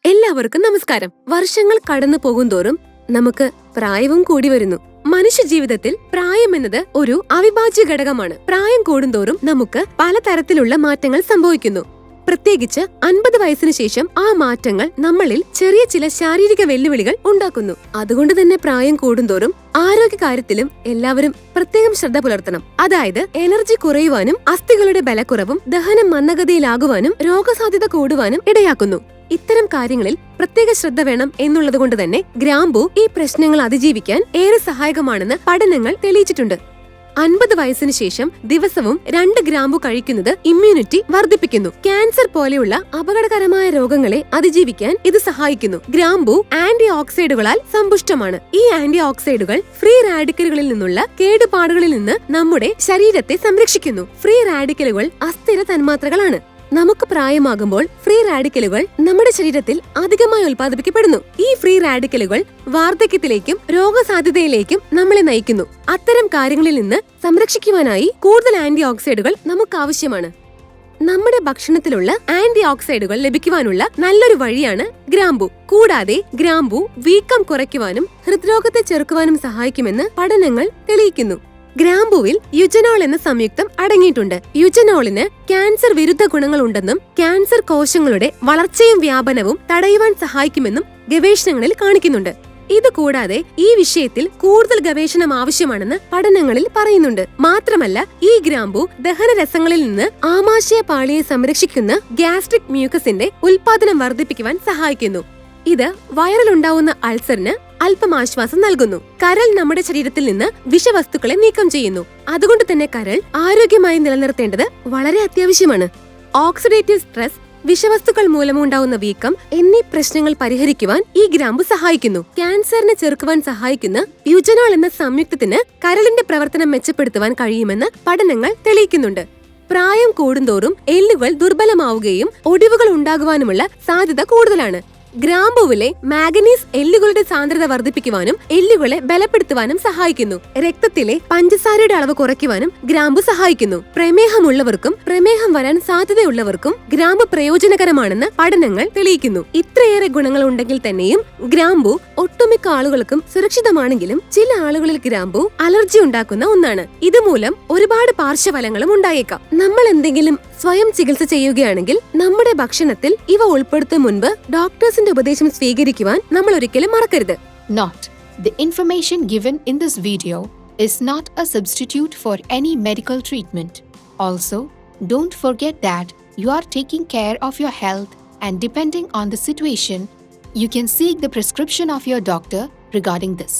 എല്ലാവർക്കും നമസ്കാരം. വർഷങ്ങൾ കടന്നു പോകുന്തോറും നമുക്ക് പ്രായവും കൂടി വരുന്നു. മനുഷ്യ ജീവിതത്തിൽ പ്രായം എന്നത് ഒരു അവിഭാജ്യ ഘടകമാണ്. പ്രായം കൂടുന്തോറും നമുക്ക് പലതരത്തിലുള്ള മാറ്റങ്ങൾ സംഭവിക്കുന്നു. പ്രത്യേകിച്ച് 50 വയസ്സിന് ശേഷം ആ മാറ്റങ്ങൾ നമ്മളിൽ ചെറിയ ചില ശാരീരിക വെല്ലുവിളികൾ ഉണ്ടാക്കുന്നു. അതുകൊണ്ട് തന്നെ പ്രായം കൂടുന്തോറും ആരോഗ്യകാര്യത്തിലും എല്ലാവരും പ്രത്യേകം ശ്രദ്ധ പുലർത്തണം. അതായത് എനർജി കുറയുവാനും അസ്ഥികളുടെ ബലക്കുറവും ദഹനം മന്ദഗതിയിലാകുവാനും രോഗസാധ്യത കൂടുവാനും ഇടയാക്കുന്നു. ഇത്തരം കാര്യങ്ങളിൽ പ്രത്യേക ശ്രദ്ധ വേണം എന്നുള്ളതുകൊണ്ട് തന്നെ ഗ്രാമ്പൂ ഈ പ്രശ്നങ്ങൾ അതിജീവിക്കാൻ ഏറെ സഹായകമാണെന്ന് പഠനങ്ങൾ തെളിയിച്ചിട്ടുണ്ട്. 50 വയസ്സിന് ശേഷം ദിവസവും 2 ഗ്രാമ്പു കഴിക്കുന്നത് ഇമ്മ്യൂണിറ്റി വർദ്ധിപ്പിക്കുന്നു. ക്യാൻസർ പോലെയുള്ള അപകടകരമായ രോഗങ്ങളെ അതിജീവിക്കാൻ ഇത് സഹായിക്കുന്നു. ഗ്രാമ്പു ആന്റി ഓക്സൈഡുകളാൽ സമ്പുഷ്ടമാണ്. ഈ ആന്റി ഓക്സൈഡുകൾ ഫ്രീ റാഡിക്കലുകളിൽ നിന്നുള്ള കേടുപാടുകളിൽ നിന്ന് നമ്മുടെ ശരീരത്തെ സംരക്ഷിക്കുന്നു. ഫ്രീ റാഡിക്കലുകൾ അസ്ഥിര തന്മാത്രകളാണ്. നമുക്ക് പ്രായമാകുമ്പോൾ ഫ്രീ റാഡിക്കലുകൾ നമ്മുടെ ശരീരത്തിൽ അധികമായി ഉൽപ്പാദിപ്പിക്കപ്പെടുന്നു. ഈ ഫ്രീ റാഡിക്കലുകൾ വാർദ്ധക്യത്തിലേക്കും രോഗസാധ്യതയിലേക്കും നമ്മളെ നയിക്കുന്നു. അത്തരം കാര്യങ്ങളിൽ നിന്ന് സംരക്ഷിക്കുവാനായി കൂടുതൽ ആന്റി ഓക്സൈഡുകൾ നമുക്ക് ആവശ്യമാണ്. നമ്മുടെ ഭക്ഷണത്തിലുള്ള ആന്റി ഓക്സൈഡുകൾ ലഭിക്കുവാനുള്ള നല്ലൊരു വഴിയാണ് ഗ്രാമ്പു. കൂടാതെ ഗ്രാമ്പു വീക്കം കുറയ്ക്കുവാനും ഹൃദ്രോഗത്തെ ചെറുക്കുവാനും സഹായിക്കുമെന്ന് പഠനങ്ങൾ തെളിയിക്കുന്നു. ഗ്രാമ്പൂവിൽ യുജനോൾ എന്ന സംയുക്തം അടങ്ങിയിട്ടുണ്ട്. യുജനോളിന് ക്യാൻസർ വിരുദ്ധ ഗുണങ്ങൾ ഉണ്ടെന്നും ക്യാൻസർ കോശങ്ങളുടെ വളർച്ചയും വ്യാപനവും തടയുവാൻ സഹായിക്കുമെന്നും ഗവേഷണങ്ങളിൽ കാണിക്കുന്നുണ്ട്. ഇതുകൂടാതെ ഈ വിഷയത്തിൽ കൂടുതൽ ഗവേഷണം ആവശ്യമാണെന്ന് പഠനങ്ങളിൽ പറയുന്നുണ്ട്. മാത്രമല്ല ഈ ഗ്രാമ്പു ദഹനരസങ്ങളിൽ നിന്ന് ആമാശയ പാളിയെ സംരക്ഷിക്കുന്ന ഗ്യാസ്ട്രിക് മ്യൂക്കസിന്റെ ഉൽപാദനം വർദ്ധിപ്പിക്കുവാൻ സഹായിക്കുന്നു. ഇത് വയറിലുണ്ടാവുന്ന അൾസറിന് അല്പം ആശ്വാസം നൽകുന്നു. കരൾ നമ്മുടെ ശരീരത്തിൽ നിന്ന് വിഷവസ്തുക്കളെ നീക്കം ചെയ്യുന്നു. അതുകൊണ്ട് തന്നെ കരൾ ആരോഗ്യമായി നിലനിർത്തേണ്ടത് വളരെ അത്യാവശ്യമാണ്. ഓക്സിഡേറ്റീവ് സ്ട്രെസ്, വിഷവസ്തുക്കൾ മൂലമുണ്ടാവുന്ന വീക്കം എന്നീ പ്രശ്നങ്ങൾ പരിഹരിക്കുവാൻ ഈ ഗ്രാമ്പു സഹായിക്കുന്നു. ക്യാൻസറിനെ ചെറുക്കുവാൻ സഹായിക്കുന്ന യുജനോൾ എന്ന സംയുക്തത്തിന് കരളിന്റെ പ്രവർത്തനം മെച്ചപ്പെടുത്തുവാൻ കഴിയുമെന്ന് പഠനങ്ങൾ തെളിയിക്കുന്നുണ്ട്. പ്രായം കൂടുന്തോറും എല്ലുകൾ ദുർബലമാവുകയും ഒടിവുകൾ ഉണ്ടാകുവാനുമുള്ള സാധ്യത കൂടുതലാണ്. ഗ്രാമ്പൂവിലെ മാഗ്നീസ് എല്ലുകളുടെ സാന്ദ്രത വർദ്ധിപ്പിക്കുവാനും എല്ലുകളെ ബലപ്പെടുത്തുവാനും സഹായിക്കുന്നു. രക്തത്തിലെ പഞ്ചസാരയുടെ അളവ് കുറയ്ക്കുവാനും ഗ്രാമ്പു സഹായിക്കുന്നു. പ്രമേഹമുള്ളവർക്കും പ്രമേഹം വരാൻ സാധ്യതയുള്ളവർക്കും ഗ്രാമ്പു പ്രയോജനകരമാണെന്ന് പഠനങ്ങൾ തെളിയിക്കുന്നു. ഇത്രയേറെ ഗുണങ്ങൾ ഉണ്ടെങ്കിൽ തന്നെയും ഗ്രാമ്പു ഒട്ടുമിക്ക ആളുകൾക്കും സുരക്ഷിതമാണെങ്കിലും ചില ആളുകളിൽ ഗ്രാമ്പു അലർജി ഉണ്ടാക്കുന്ന ഒന്നാണ്. ഇതുമൂലം ഒരുപാട് പാർശ്വഫലങ്ങളും ഉണ്ടായേക്കാം. നമ്മൾ എന്തെങ്കിലും സ്വയം ചികിത്സ ചെയ്യുകയാണെങ്കിൽ നമ്മുടെ ഭക്ഷണത്തിൽ ഇവ ഉൾപ്പെടുത്തും മുൻപ് ഡോക്ടേഴ്സിന്റെ ഉപദേശം സ്വീകരിക്കുവാൻ നമ്മൾ ഒരിക്കലും മറക്കരുത്. Note: the information given in this video is not a substitute for any medical treatment. Also, don't forget that you are taking care of your health and depending on the situation, you can seek the prescription of your doctor regarding this.